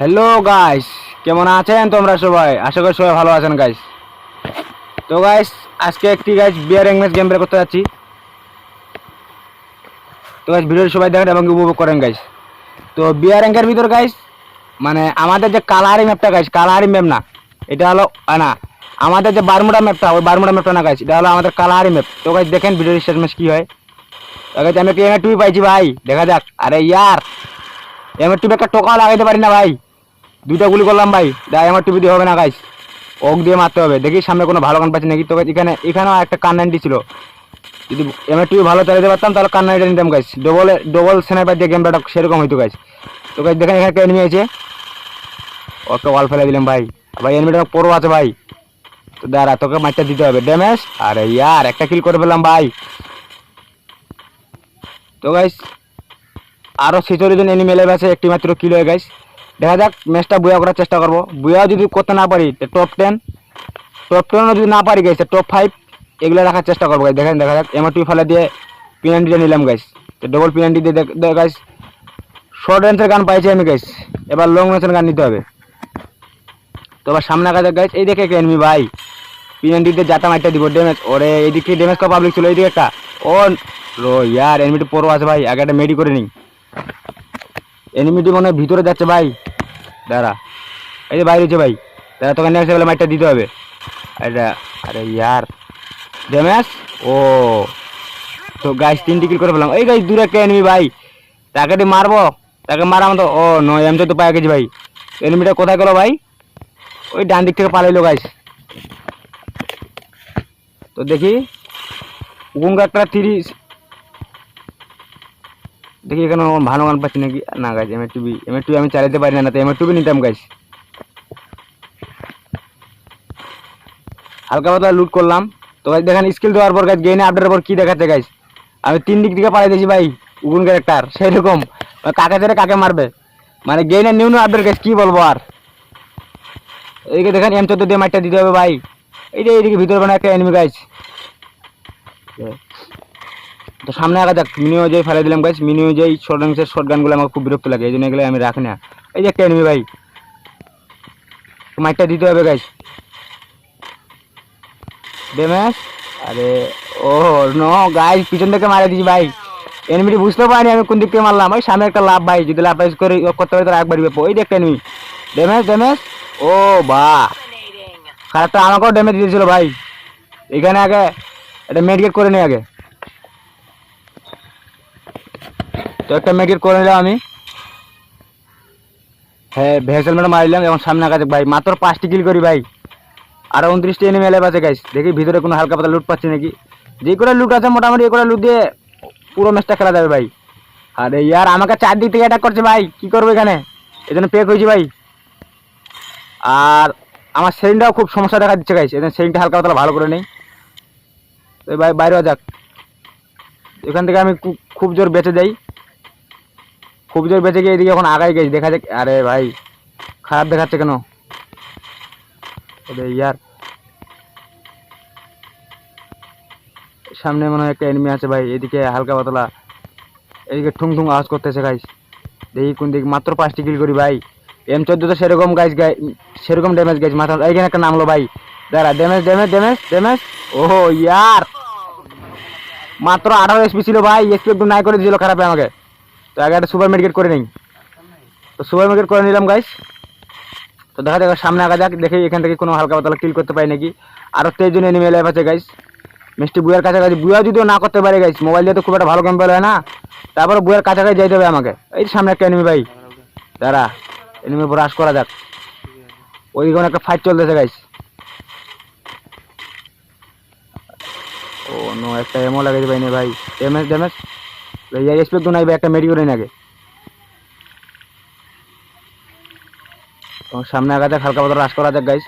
Hello guys, কেমন আছেন তোমরা সবাই? আশা করি সবাই ভালো আছেন গাইস। তো গাইস, আজকে একটি গাইস বিয়ার র্যাঙ্ক ম্যাচ গেম প্লে করতে যাচ্ছি। তো গাইস, ভিডিওটি সবাই দেখেন এবং উপভোগ করেন গাইস। তো বিয়ার র্যাঙ্কের ভিতর গাইস, মানে আমাদের যে কালারি ম্যাপটা গাইস, কালারি ম্যাপ না, এটা হলো না আমাদের যে বারমুডা ম্যাপটা, ওই বারমুডা ম্যাপটা না গাইস, এটা হলো আমাদের কালারি ম্যাপ। তো গাইস দেখেন ভিডিওর শেষ ম্যাচ কি হয়। তো গাইস আমি একটা এমএ2 পাইছি ভাই, দেখা যাক। আরে ইয়ার, এমএ2 একটা টোকা লাগাইতে পারি না ভাই, দুইটা গুলি করলাম ভাই, আমার টিভি দিয়ে হবে না গাইস, ওক দিয়ে মারতে হবে। দেখি সামনে কোনো ভালো গান পাচ্ছি নাকি। তো এখানেও একটা কান 90 ছিল, যদি আমার টিভি ভালো চালাতে পারতাম তাহলে কান 90 নিতাম গাইস। ডবল স্নাইপার দিয়ে গেমটা সেরকম হইতো গাইস। তো গাইস দেখেন এখানে একটা এনিমি আছে, ওকে ওয়াল ফেলে দিলাম ভাই। ভাই এনিমিটা পরো আছে ভাই, তো দাঁড়া তোকে মারটা দিতে হবে ড্যামেজ। আরে ইয়ার, একটা কিল করে ফেললাম ভাই। তো গাইস আরও 46 জন এনিমি লেভেল আছে, একটি মাত্র কিল হয়ে গাইস। দেখা যাক ম্যাচটা বুয়া করার চেষ্টা করবো। বুয়া যদি করতে না পারি টপ 10 যদি না পারি গাইস, টপ 5 এগুলো রাখার চেষ্টা করবো গাইস। দেখেন দেখা যাক, এমআর2 ফেলে দিয়ে পিএনডিটা নিলাম গাইস। তো ডবল পিএনডি দিয়ে গাইস শর্ট রেঞ্জের গান পাইছি আমি গাইস, এবার লং রেঞ্জের গান নিতে হবে। তো এবার সামনে কাজে গাইস, এই দেখে একটা এনিমি ভাই, পিএনডি দিয়ে যাতা মাইটা দিব ড্যামেজ। ওরে এইদিকে ড্যামেজ করা পাবলিক ছিল, এইদিকে একটা ও রো ইয়ার, এনিমিটি পরো আছে ভাই, আগে একটা মেডি করে নিই। এনিমিটি মনে হয় ভিতরে যাচ্ছে ভাই, দাঁড়া এই যে বাইরে হচ্ছে ভাই, দাঁড়া তোকে নেক্সট লেভেলে মাইটটা দিতে হবে। এটা আরে ইয়ার ড্যামেজ। ও তো গাইস 3টি কিল করে ফেলাম। এই গাইস দূরে একটা এনিমি ভাই, তাকে দিয়ে মারবো, তাকে মারা মতো। ও নো, এমচে তো পায়ে গেছি ভাই। এনিমিটা কোথায় গেল ভাই? ওই ডান দিক থেকে পালাইলো গাইস। তো দেখি কোন একটা 30, দেখি এখানে ভালো গান পাচ্ছি নাকি না গাইস। এমএ2 আমি চালাতে পারি না, তো এমএ2 নিতাম গাইস। হালকা পাতলা লুট করলাম। তো গাইস দেখেন স্কিল দেওয়ার পর গাইস গেইনে আপডেটের পর কি দেখাচ্ছে গাইস, আমি 3 দিক থেকে পালাই দিয়েছি ভাই। উগুন ক্যারেক্টার সেরকম, কাকে ছেড়ে কাকে মারবে, মানে গেইনে নিউ আপডেট গাইস, কি বলবো আর। এইদিকে দেখেন M14 দিয়ে মাইটটা দিতে হবে ভাই। এই যে এইদিকে ভিতরে বানা একটা এনিমি গাইস। তো সামনে আগা যাক, মিনিও যে ফেলে দিলাম গাইস। মিনিও যে শর্ট রেঞ্জের শর্ট গানগুলো আমার খুব বিরক্ত লাগে, এই জন্য এগুলো আমি রাখি না। এই যে একটা এনিমি ভাই, মাইটটা দিতে হবে গাইস ড্যামেজ। আরে ও নো গাইস, পিছন থেকে মারা দিয়েছি ভাই। এনিমিটি বুঝতে পারিনি আমি কোন দিক থেকে মারলাম। ওই সামনে একটা লাভ ভাই, যদি লাভ করে করতে পারি তাহলে একবার বিপো। ওই যে একটা এনিমি, ড্যামেজ। ও বাহ, খারাপটা আমাকেও ড্যামেজ দিয়েছিল ভাই। এখানে আগে এটা মেডিকেট করে নিই আগে। তো একটা মেডিকেট করে নিলাম আমি, হ্যাঁ ভেসেল মেরে মারলাম। এবং সামনে আগে ভাই মাত্র 5টি কিল করি ভাই, আর 29টি এনিমি এলাইভ আছে গাইস। দেখি ভিতরে কোনো হালকা পাতলা লুট পাচ্ছি নাকি। যে করে লুট আছে মোটামুটি, এই করে লুট দিয়ে পুরো ম্যাচটা খেলা যাবে ভাই। আরে ইয়ার, আমাকে 4 দিক থেকে অ্যাটাক করছে ভাই, কি করবো এখানে, এই জন্য পেক হয়েছি ভাই। আর আমার সেটিংটাও খুব সমস্যা দেখা দিচ্ছে গাইস, এখানে সেটিংটা হালকা পাতলা ভালো করে নেই। তো ভাই বাইরে যাক, এখান থেকে আমি খুব জোর বেঁচে যাই, খুব জোর বেঁচে গিয়ে এদিকে এখন আগাই গেছি, দেখা যাক। আরে ভাই খারাপ দেখাচ্ছে কেন? আরে ইয়ার, সামনে মনে হয় একটা এনিমি আছে ভাই, এদিকে হালকা পাতলা, এদিকে ঠুং ঠুং আওয়াজ করতেছে গাইস। দেখি কোন দিক, মাত্র 5টি কিল করি ভাই। M14 তো সেরকম গাইস, সেরকম ড্যামেজ গাইস মাথা। এইখানে একটা নামলো ভাই, দাঁড়া ড্যামেজ। ওহো ইয়ার, মাত্র 18 এসপি ছিল ভাই, এসপি একটু নাই করে দিয়েছিল খারাপ আমাকে। তো আগে একটা সুপার মেডিকেট করে নেই, তো সুপার মেডিকেট করে নিলাম গাইস। তো দেখা যাক সামনে আগা যাক, দেখি এখান থেকে কোনো হালকা পাতলা কিল করতে পারি নাকি। আরও 23 জন এনিমি লাইভ আছে গাইস। মিষ্টি বুয়ার কাছাকাছি, বুয়া যদিও না করতে পারে গাইস, মোবাইল দিয়ে তো খুব একটা ভালো গেম হয় না, তারপরে বুয়ার কাছাকাছি যাইতে হবে আমাকে। এই সামনে একটা এনিমি ভাই, দাঁড়া এনিমির উপর রাশ করা যাক। ওইদিকে একটা ফাইট চলতেছে গাইস। ও নো, একটা এমও লাগাইতে পারিনি ভাই। ড্যামেজ এক্সপেক্ট তো নাই ভাই, একটা মেডি করে আগে। সামনে আগা যাক, হালকা পাতলা রাশ করা যাক গাইস।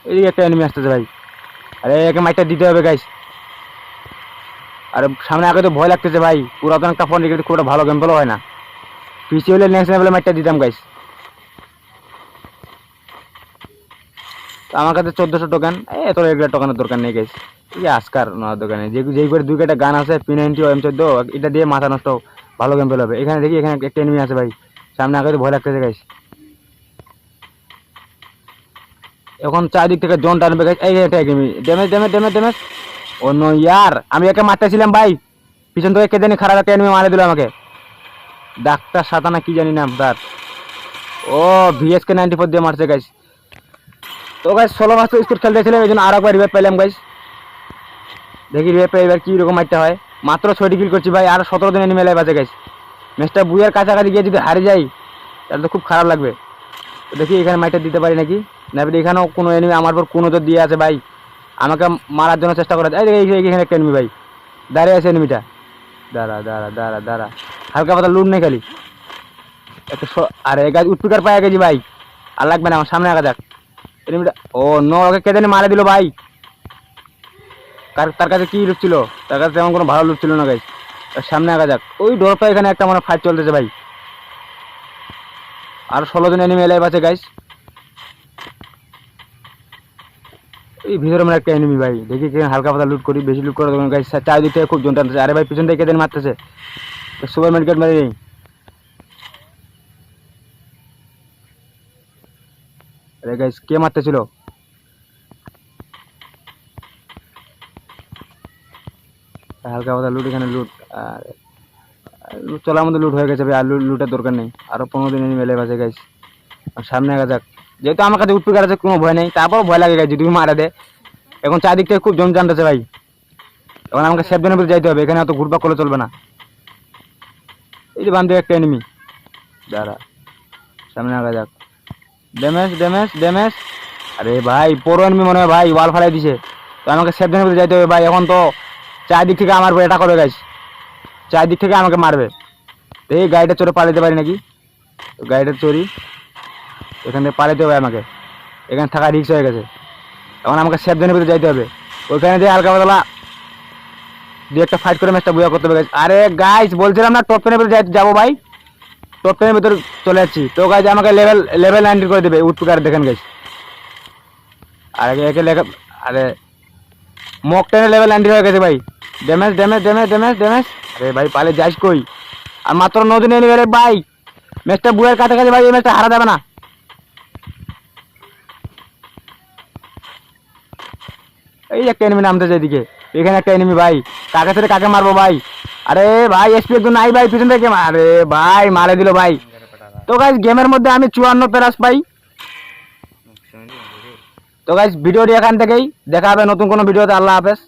এইদিকে একটা এনিমি আসতেছে ভাই, আরে একে মাইটটা দিতে হবে গাইস। আরে সামনে আগে তো ভয় লাগতেছে ভাই, পুরাতন একটা ফোন রেখে খুব একটা ভালো গেম প্লে হয় না। পিসি হলে নেক্সট লেভেলে মাইটটা দিতাম গাইস। আমার কাছে 1400 টোকেন, এত রেগুলার টোকেনের দরকার নেই গাইস। এই যে আজকার নেওয়ার দোকানে যেই করে 2 গান আছে, P90 ও M14, এটা দিয়ে মাথা নষ্ট ভালো গেম প্লে হবে। এখানে দেখি এখানে একটা এনিমি আছে ভাই, সামনে আগে তো ভয় লাগতেছে গাইস। এখন চারদিক থেকে জন টানবে গাইস। এই এটা enemy, damage damage damage damage. Oh no ইয়ার, আমি একে মারতেছিলাম ভাই, পিছন থেকে কে জানি খারাপ একটা এনিমি মারে দিল আমাকে, ডাক্তার সাতানা কি জানি নাম তার। ও ভিএসকে 94 দিয়ে মারছে গাইস। তো গাইস 16 মাস স্কোর খেলতেছিলাম, এই জন্য আর একবার রিভাইভ পেলাম গাইস। দেখি রিভাইভ পেয়ে এবার কি রকম মারতে হয়। মাত্র 6টি কিল করছি ভাই, আর 17 দিন এনিমি লাইভ আছে গাইস। ম্যাচটা বুয়ার কাছাকাছি গিয়ে যদি হারে যাই তাহলে তো খুব খারাপ লাগবে। তো দেখি এখানে মাইটা দিতে পারি নাকি না। এখানেও কোনো এনিমি আমার পর কোনো তো দিয়ে আছে ভাই, আমাকে মারার জন্য চেষ্টা করে। এখানে একটা এনিমি ভাই দাঁড়িয়ে আছে, এনিমিটা দাঁড়া দাঁড়া দাঁড়া দাঁড়া, হালকা পাতা লুট নেই খালি একটু। আরে গাছ উৎপিকার পায়ে গেছি ভাই, আর লাগবে না, আমার সামনে আগা যাক এনিমিটা। ও নো, ওকে কে জানি মারা দিল ভাই। তার কাছে কি লুট ছিল, তার কাছে তেমন কোনো ভালো লুট ছিল না গাইস। সামনে আগা যাক, ওই ডরটা এখানে একটা মানে ফাইট চলতেছে ভাই, আর 16 জন এনিমি লাইভ আছে গাইস। এই ভিতরে মানে একটা এনিমি ভাই, দেখি হালকা পাতা লুট করি, বেশি লুট করে দেবেন গাইস। চারিদিক থেকে খুব জন টানতেছে। আরে ভাই পিছন থেকে কেদিন মারতেছে, সুপার মার্কেট মারি নেই। আরে গাইস কে মারতেছিল, হালকা পাতা লুট, এখানে লুট। আর লুট চলার মধ্যে লুট হয়ে গেছে ভাই, আর লুটের দরকার নেই। আরো 15 দিন এনিমি লাইভ আছে গাইস। আর সামনে আগা যাক, যেহেতু আমার কাছে উৎপিকার আছে কোনো ভয় নেই, তারপরও ভয় লাগে গাইস যদি মারা দেয়। এখন চারদিক থেকে খুব জম জানতেছে ভাই, এখন আমাকে সেফ জোনের ভিতরে যাইতে হবে, এখানে অত ঘুরপাক করলে চলবে না। এই যে বান্ধব একটা এনিমি, দাঁড়া সামনে আগা যাক। Damage damage damage. আরে ভাই পুরো এনিমি মনে হয় ভাই, ওয়াল ফালাই দিছে। তো আমাকে সেফ জোনের ভিতরে যাইতে হবে ভাই, এখন তো চারদিক থেকে আমার উপর এটা করবে গাইস, চারদিক থেকে আমাকে মারবে। এই গাড়িটা চড়ে পালাতে পারি নাকি, তো গাড়িটা চড়ি, এখান থেকে পালাতে হবে আমাকে, এখানে থাকা রিস্ক হয়ে গেছে। এখন আমাকে সেফ জোনের ভিতরে যাইতে হবে, ওইখানে দিয়ে হালকা পাতলা দিয়ে একটা ফাইট করে ম্যাচটা বুয়া করতে হবে গাইস। আরে গাইস বলছিলাম না টপ 10 এর ভিতরে যাবো ভাই, টপ 10 এর ভিতরে চলে যাচ্ছি। তো গাইস আমাকে লেভেল 90 করে দেবে উৎপিকার, দেখেন গাইস। আর একে লেখা, আরে মক 10 লেভেল 90 হয়ে গেছে ভাই। Damage damage damage damage damage. আরে ভাই পালে যাইস কই, আর মাত্র 9 দিন এনে গেলে ভাই, ম্যাচটা বুয়ার কাছাকাছি ভাই, এই ম্যাচটা হারা যাবে না। এই একটা এনিমি নামতেছে এদিকে, এখানে একটা এনিমি ভাই, কাকে থেকে কাকে মারবো ভাই। আরে ভাই এসপি একদম নাই ভাই, পিছন থেকে আরে ভাই মারে দিল ভাই। তো গাইস গেমের মধ্যে আমি 54 প্লাস পাই। তো গাইস ভিডিওটি এখান থেকেই দেখা হবে নতুন কোনো ভিডিওতে। আল্লাহ হাফেজ।